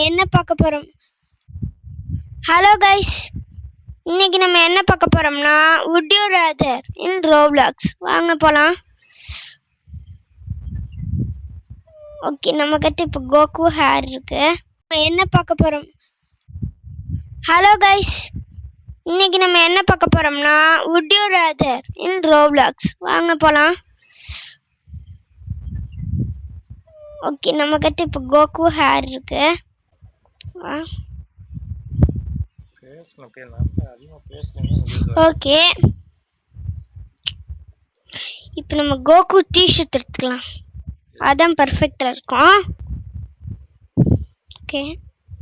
என்ன பார்க்க போறோம்? ஹலோ கைஸ், இன்னைக்கு நம்ம என்ன பார்க்க போறோம்னா would you rather in Roblox. வாங்க போலாம். ஓகே, நம்ம கிட்ட இப்போ கோகு ஹேர் இருக்கு. என்ன பார்க்க போறோம்? ஹலோ கைஸ், இன்னைக்கு நம்ம என்ன பார்க்க போறோம்னா would you rather in Roblox. வாங்க போலாம். ஓகே, நம்ம கிட்ட இப்போ கோகு ஹேர் இருக்கு. ஓகே, இப்போ நம்ம கோகு டிஷர்ட் எடுத்துக்கலாம், அதான் பர்ஃபெக்டா இருக்கும். ஓகே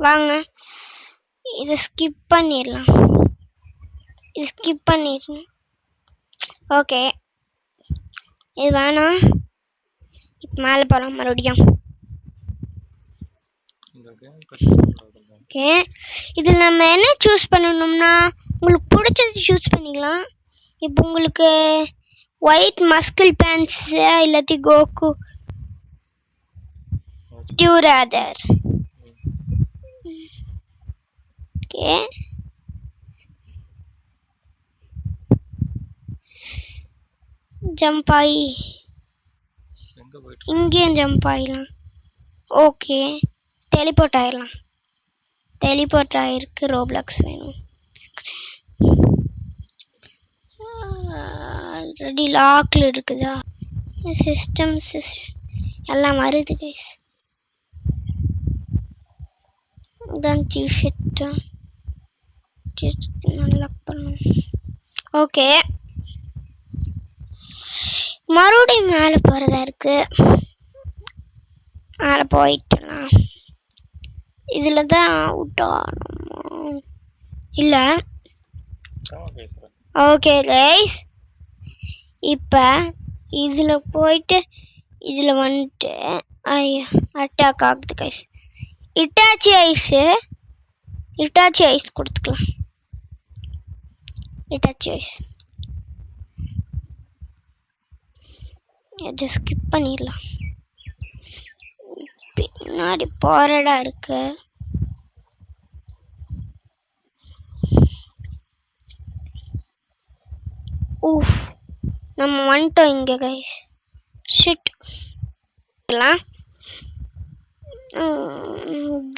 வாங்க, இதை ஸ்கிப் பண்ணிடலாம். ஓகே, இது வேணாம். இப்போ மேலே போகலாம் மறுபடியும். ஓகே, இதில் நம்ம என்ன சூஸ் பண்ணணும்னா உங்களுக்கு பிடிச்சது சூஸ் பண்ணிக்கலாம். இப்போ உங்களுக்கு ஒயிட் மஸ்கிள் பேண்ட்ஸ் இல்லாட்டி கோகு rather. ஓகே, ஜம்ப் ஆகி இங்கேயும் ஜம்ப் ஆகிடலாம். ஓகே, டெலிபோர்ட் ஆகிடலாம். டெலிபோர்ட் ஆகிருக்கு. ரோப்ளாக்ஸ் வேணும். ஆல்ரெடி லாக்கில் இருக்குதா? சிஸ்டம் எல்லாம் வருது கைஸ். தான் டிஷர்ட் நல்லா பண்ணணும். ஓகே, மறுபடியும் மேலே போகிறதா இருக்கு. மேலே போயிட்டலாம். இதில் தான் அவுட் ஆகணும் இல்லை? ஓகே கைஸ், இப்போ இதில் போயிட்டு இதில் வந்துட்டு அட்டாக் ஆகுது கைஸ். இட்டாச்சி ஐஸ் கொடுத்துக்கலாம். இட்டாச்சி ஐஸ் அதை ஸ்கிப் பண்ணிடலாம். பின்னாடி போரடா இருக்கு. ஊஃப், நம்ம வந்துட்டோம் இங்கே கைஸ். ஷிட்,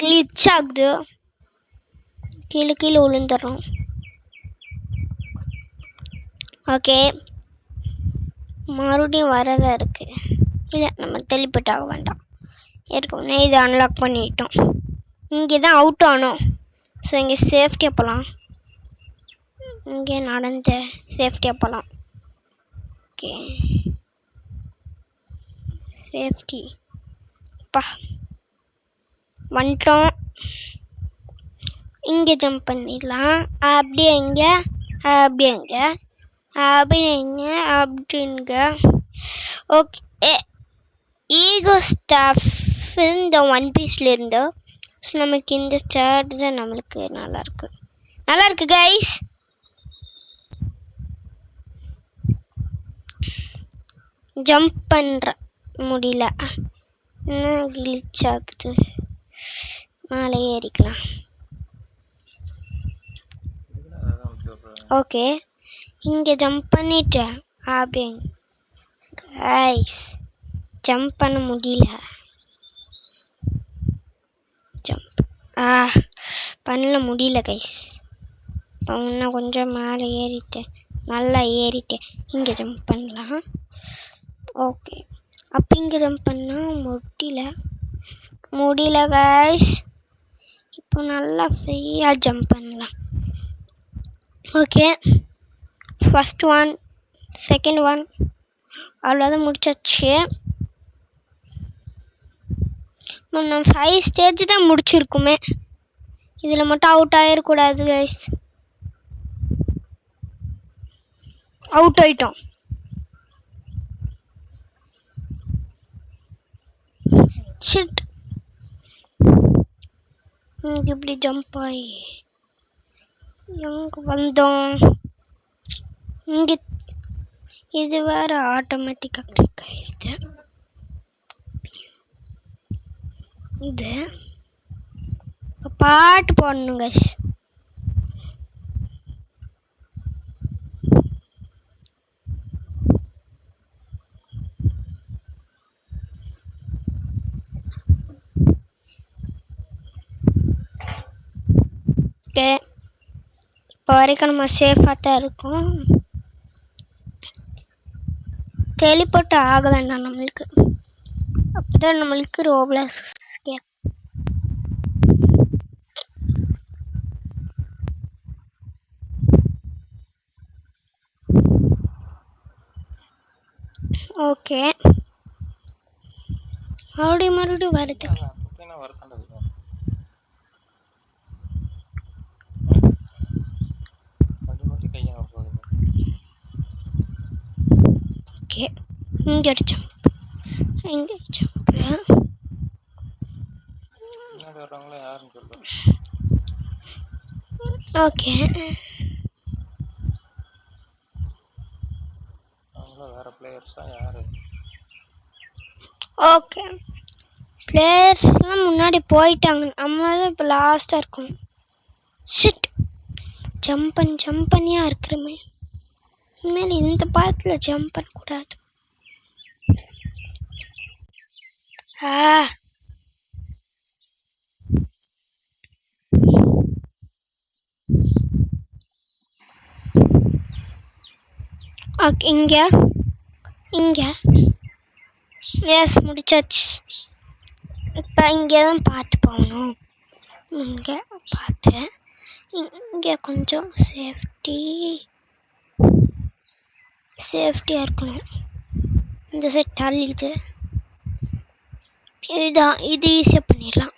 கிளிச் ஆகுது. கீழே விழுந்துடுறோம். ஓகே, மறுபடியும் வரதா இருக்கு. இல்லை, நம்ம டெலிபோர்ட் ஆக வேண்டாம். ஏற்கனவே இதை அன்லாக் பண்ணிட்டோம். இங்கே தான் அவுட் ஆனோம். ஸோ இங்கே சேஃப்டியாக போகலாம். இங்கே நடந்த சேஃப்டியாக போகலாம். ஓகே, சேஃப்டி பா வந்துட்டோம். இங்கே ஜம்ப் பண்ணிடலாம். அப்படியே இங்கே, அப்படியே இங்கே, அப்படிங்க. ஓகே, ஈகோ ஸ்டாஃப் இந்த ஒன் பீஸில் இருந்து. ஸோ நமக்கு இந்த ஸ்டார்ட் தான் நம்மளுக்கு நல்லாயிருக்கு கைஸ். ஜம்ப் பண்ணுற முடியல, இன்னும் கிளிச் ஆகுது. மேலே ஏறிக்கலாம். ஓகே, இங்கே ஜம்ப் பண்ணிட்டேன். அப்படியே கைஸ் ஜம்ப் பண்ண முடியல. ஜம்ப் பண்ண முடியல கைஸ். இன்னும் கொஞ்சம் மேலே ஏறிட்டேன். நல்லா ஏறிட்டேன். இங்கே ஜம்ப் பண்ணலாம். ஓகே, அப்போ இங்கே ஜம்ப் பண்ணால் முடியல கைஸ். இப்போ நல்லா ஃப்ரீயாக ஜம்ப் பண்ணலாம். Okay, first one, second one, அவ்வளோதான், முடிச்சாச்சு. நம்ம 5 ஸ்டேஜ் தான் முடிச்சிருக்குமே. இதில் மட்டும் அவுட் ஆகிடக்கூடாது கைஸ். அவுட் ஆயிட்டோம். ஷிட், இங்கே இப்படி ஜம்ப் ஆகி எங்கே வந்தோம்? இங்கே இது வேறு ஆட்டோமேட்டிக்காக கிளிக் ஆகிடுது. இது பாட்டு போடணும் கைஸ். ஓகே, இப்போ வரைக்கும் நம்ம சேஃபாக தான் இருக்கோம். டெலிபோர்ட் ஆக வேண்டாம் நம்மளுக்கு, அப்போதான் நம்மளுக்கு ரோப்ளாக்ஸ். ஓகே, மறுபடியும் வருது. ஓகே, இங்கே அடிச்சோம், இங்கே அடிச்சோம். ஓகே, ஓகே, பிளேயர்ஸ்லாம் முன்னாடி போயிட்டாங்க, நம்ம தான் இப்போ லாஸ்ட்டாக இருக்கோம். ஷிட், ஜம்ப் பண்ணியா இருக்கிறமே. இனிமேல் இந்த பாத்தில் ஜம்ப் பண்ணக்கூடாது. ஓகே, இங்கே எஸ் முடிச்சாச்சு. இப்போ இங்கே தான் பார்த்து போகணும். இங்கே பார்த்து இங்கே கொஞ்சம் சேஃப்டியாக இருக்கணும். இந்த சைட் தள்ளிது. இது ஈஸியாக பண்ணிடலாம்.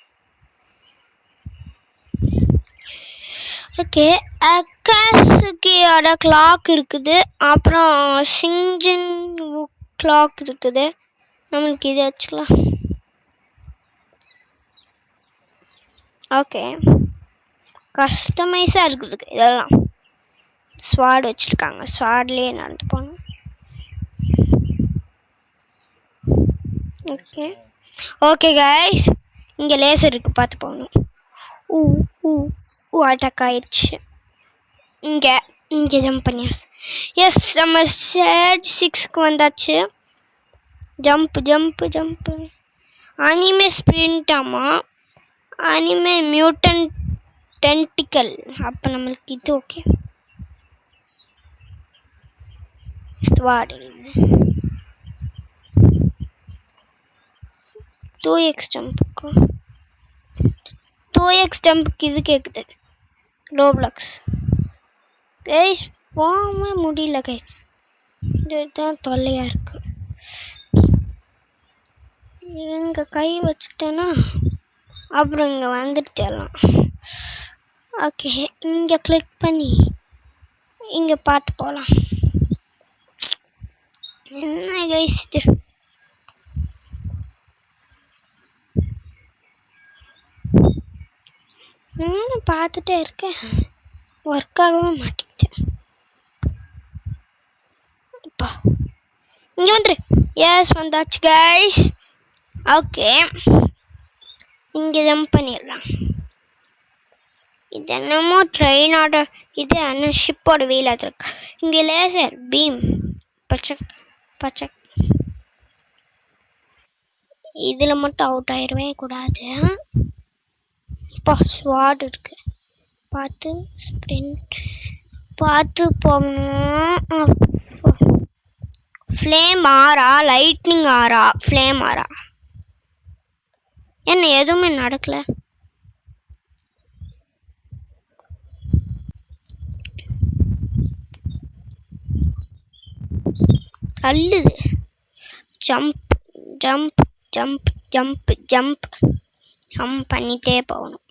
ஓகே, அக்காசுகியோட கிளாக் இருக்குது, அப்புறம் ஷிங்ஜின் கிளாக் இருக்குது. நம்மளுக்கு இது வச்சுக்கலாம். ஓகே, கஸ்டமைஸாக இருக்குது இதெல்லாம். ஸ்வாட் வச்சுருக்காங்க, ஸ்வாட்லேயே நடந்து போகணும். ஓகே ஓகே கைஸ், இங்கே லேசர் இருக்குது, பார்த்து போகணும். அட்டாக் ஆயிடுச்சு. இங்கே ஜம்ப் பண்ணியாச்சு. எஸ், நம்ம ஸ்டேஜ் 6க்கு வந்தாச்சு. ஜம்ப். அனிமே ஸ்ப்ரிண்டாமா, அனிமே மியூட்டன்ட் டென்டிக்கல். அப்போ நம்மளுக்கு இது ஓகே. ஸ்வாட் 2x ஜம்புக்கு, 2x ஜம்புக்கு இது கேட்குது. ரோப்ளாக்ஸ் கைஸ், போகவே முடியல கைஸ், இதுதான் தொல்லையாக இருக்கு. இங்கே கை வச்சுட்டேன்னா அப்புறம் இங்கே வந்துட்டு எல்லாம். ஓகே, இங்கே கிளிக் பண்ணி இங்கே பார்த்து போகலாம். என்ன கைஸ் இது? நானும் பார்த்துட்டே இருக்கேன், ஒர்க் ஆகவே மாட்டேங்குது. இப்போ இங்கே வந்துரு. எஸ், வந்தாச்சு கைஸ். ஓகே, இங்கே ஜம்ப் பண்ணிடலாம். இது என்னமோ ட்ரெயினோட, இது என்ன ஷிப்போட வீல் இருக்கு. இங்கே லேசர் பீம் பச்சை. இதில் மட்டும் அவுட் ஆயிடவே கூடாது. இப்போ ஸ்வாட் இருக்கு, பார்த்து ஸ்ப்ரிண்ட் பார்த்து போகணும். ஃப்ளேம் ஆரா, லைட்னிங் ஆரா, ஃப்ளேம் ஆரா. என்ன எதுவுமே நடக்கல? தள்ளுது. ஜம்ப் பண்ணிட்டே போகணும்.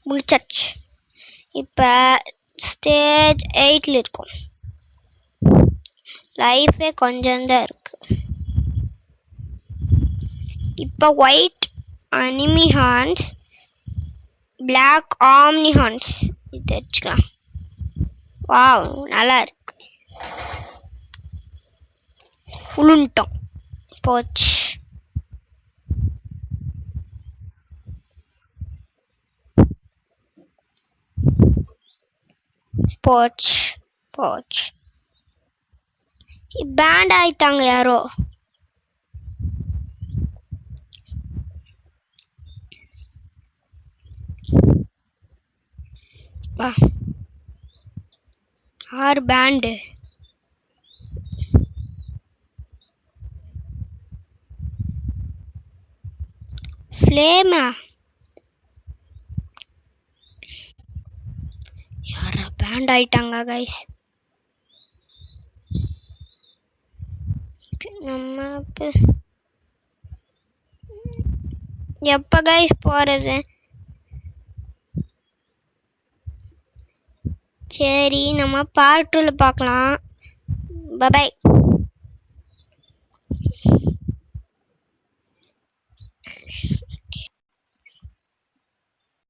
முடிச்சாச்சு. இப்போ ஸ்டேஜ் 8ல் இருக்கும். லைஃபே கொஞ்சம் தான் இருக்கு. இப்போ white anime horns, black omni horns இது வச்சுக்கலாம். வாவ், நல்லா இருக்கு. உளுண்டோம், போச்சு. போச்சு போச்சு. பேண்ட் ஆயிட்டாங்க யாரோ. வா 6 பேண்டு. ஃப்ளேமா யாரா பேண்ட் ஆயிட்டாங்க கைஸ். நம்ம எப்போ கைஸ் போகிறது? சரி நம்ம பார்ட் 2ல பார்க்கலாம். பை.